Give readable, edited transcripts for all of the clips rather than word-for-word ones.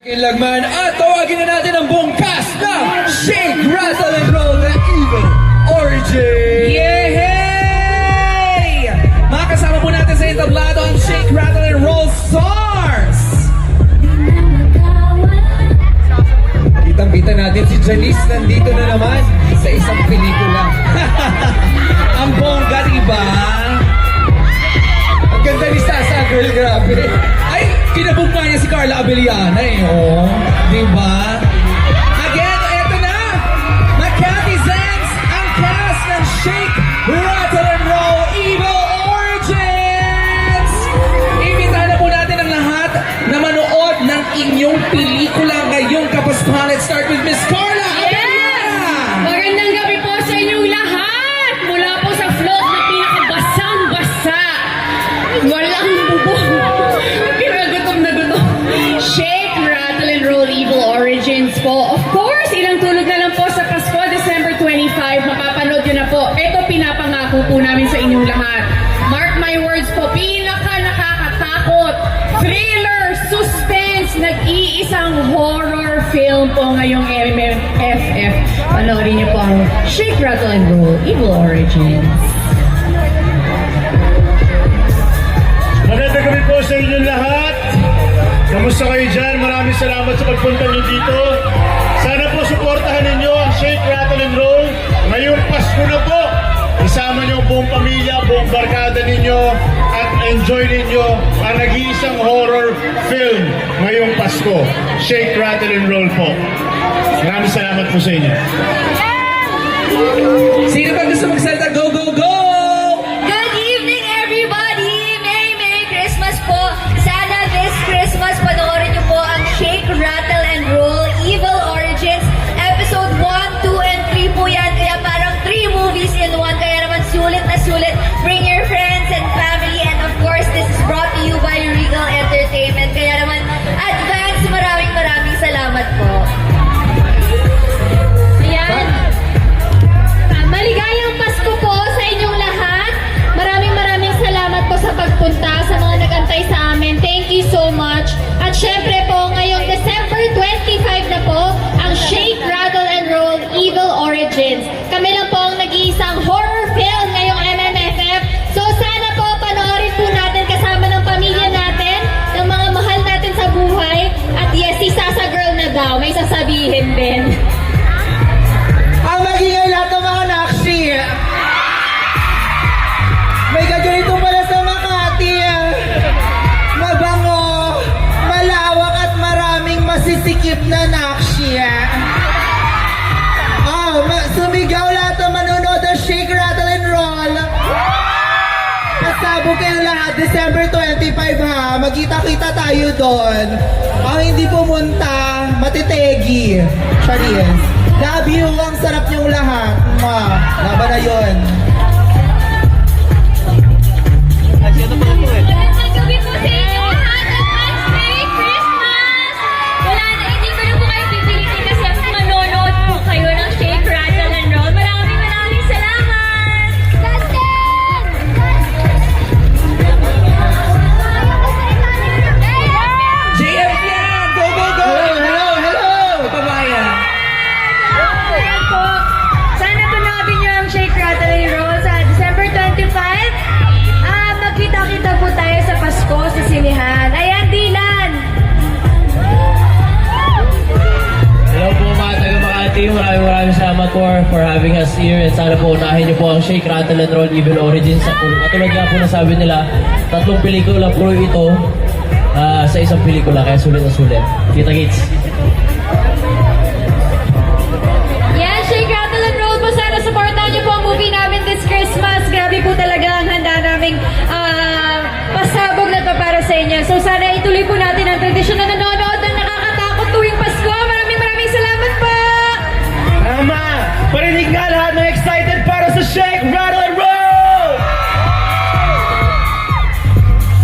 Lagman at tawagin na natin ang buong cast na Shake, Rattle, and Roll the Evil Origin! Yehey! Makasama po natin sa entablado ang Shake, Rattle, and Roll Stars! Kitang-kita natin si Janice nandito na naman sa isang pelikula. Ang bongga, diba? Ang ganda ni Sasa, girl, grabe. Ay, kinabugma niya si Carla Abellana eh, oh. Diba? Again, eto na! Macati Zens, ang cast ng Shake, Rattle, and Roll Evil Origins! Imbitahan na po natin ang lahat na manood ng inyong pelikula ngayong Kapaskuhan. Let's start with Miss Carla Abellana! Magandang gabi po sa inyong lahat! Mula po sa float na pinakabasang-basa. Walang bubong. Pinagutom na gutom. Shake, Rattle, and Roll Evil Origins po. Of course, ilang tulog na lang po sa Pasko, December 25. Mapapanood yun na po. Ito pinapangako po namin sa inyong lahat. Mark my words po, pinaka-nakakatakot, thriller, suspense, nag-iisang horror film po ngayong MMFF. Panoorin niyo po ang Shake, Rattle, and Roll Evil Origins. Magandang gabi po sa inyong lahat. Kamusta kayo dyan? Maraming salamat sa pagpunta nyo dito. Sana po suportahan ninyo ang Shake, Rattle, and Roll. Ngayong Pasko na po. Isama nyo ang buong pamilya, buong barkada ninyo at enjoy ninyo ang nag-iisang horror film ngayong Pasko. Shake, Rattle, and Roll po. Maraming salamat po sa inyo. Sino ba gusto magsalita? Go, go, go! Good evening, everybody! Merry Christmas po! Sana this Christmas panoorin niyo po ang Shake, Rattle, and Roll Evil Origins. Episode 1, 2, and 3 po yan. Kaya parang 3 movies in 1. Kaya naman sulit na sulit. Bring your friends and family. And of course, this is brought to you by Regal Entertainment. Kaya naman, advance maraming salamat po. Ayan. Maligayang Pasko po sa inyong lahat. Maraming salamat po sa pagpunta, sa mga nag-antay sa amin. Thank you so much. At syempre po, ngayong December 25 na po, ang Shake, Rattle, and Roll Evil Origins. Kami lang po ang nag-iisang horror film ngayong MMFF. So sana po, panoorin po natin kasama ng pamilya natin, ng mga mahal natin sa buhay. At yes, si Sasa Girl na daw, may sasabihin din. Ang magingay lahat ng mga nakshi. May gaganito pala sa Makati. Mabango, malawak at maraming masisikip na nakshi. Sumigaw lahat ng manonood ng Shake, Rattle, and Roll. Pasabog kayo lahat, December 25 ha. Magkita-kita tayo doon. Ang hindi pumunta, matitegi. Charis. Love you, ang sarap niyong lahat. Laban na yun. Magandang gabi po sa inyo lahat. Advance Merry Christmas! Wala na, hindi ko na po kayo pipilitin kasi manonood po kayo ng Shake, Rattle, and Roll. Maraming salamat! JF yan! Go, go, go! Hello! Kabayan! Ayan po. Sana panoodin niyo ang Shake, Rattle, and Roll sa December 25. Magkita-kita po tayo sa Pasko sa sinihan. Ayan, Dylan! Hello po mga taga Makati, maraming salamat for having us here and sana po unahin niyo po ang Shake, Rattle, and Roll Evil Origins. Katulad nga po nasabi nila, 3 pelikula po ito sa isang pelikula, kaya sulit na sulit. Kita-kits! Yan, Shake, Rattle, and Roll po. Sana supportan niyo po ang movie namin this Christmas. Grabe po talaga ang handa naming pasabog na to para sa inyo. So sana ituloy po natin ang tradisyon na nanonood ng nakakatakot tuwing Pasko. Maraming salamat po! Tama! Parinig nga lahat ng excited para sa Shake, Rattle, and Roll!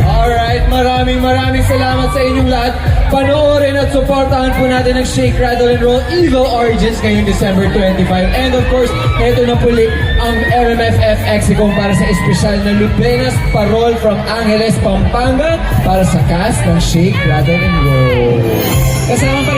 Alright, maraming salamat sa inyong lahat. Panoorin at supportahan po natin ang Shake, Rattle, and Roll Evil Origins ngayong December 25. And of course, ito na puli ang MMFF Exicom para sa espesyal na Lupenas Parol from Angeles, Pampanga para sa cast ng Shake, Rattle, and Roll. Kasama pa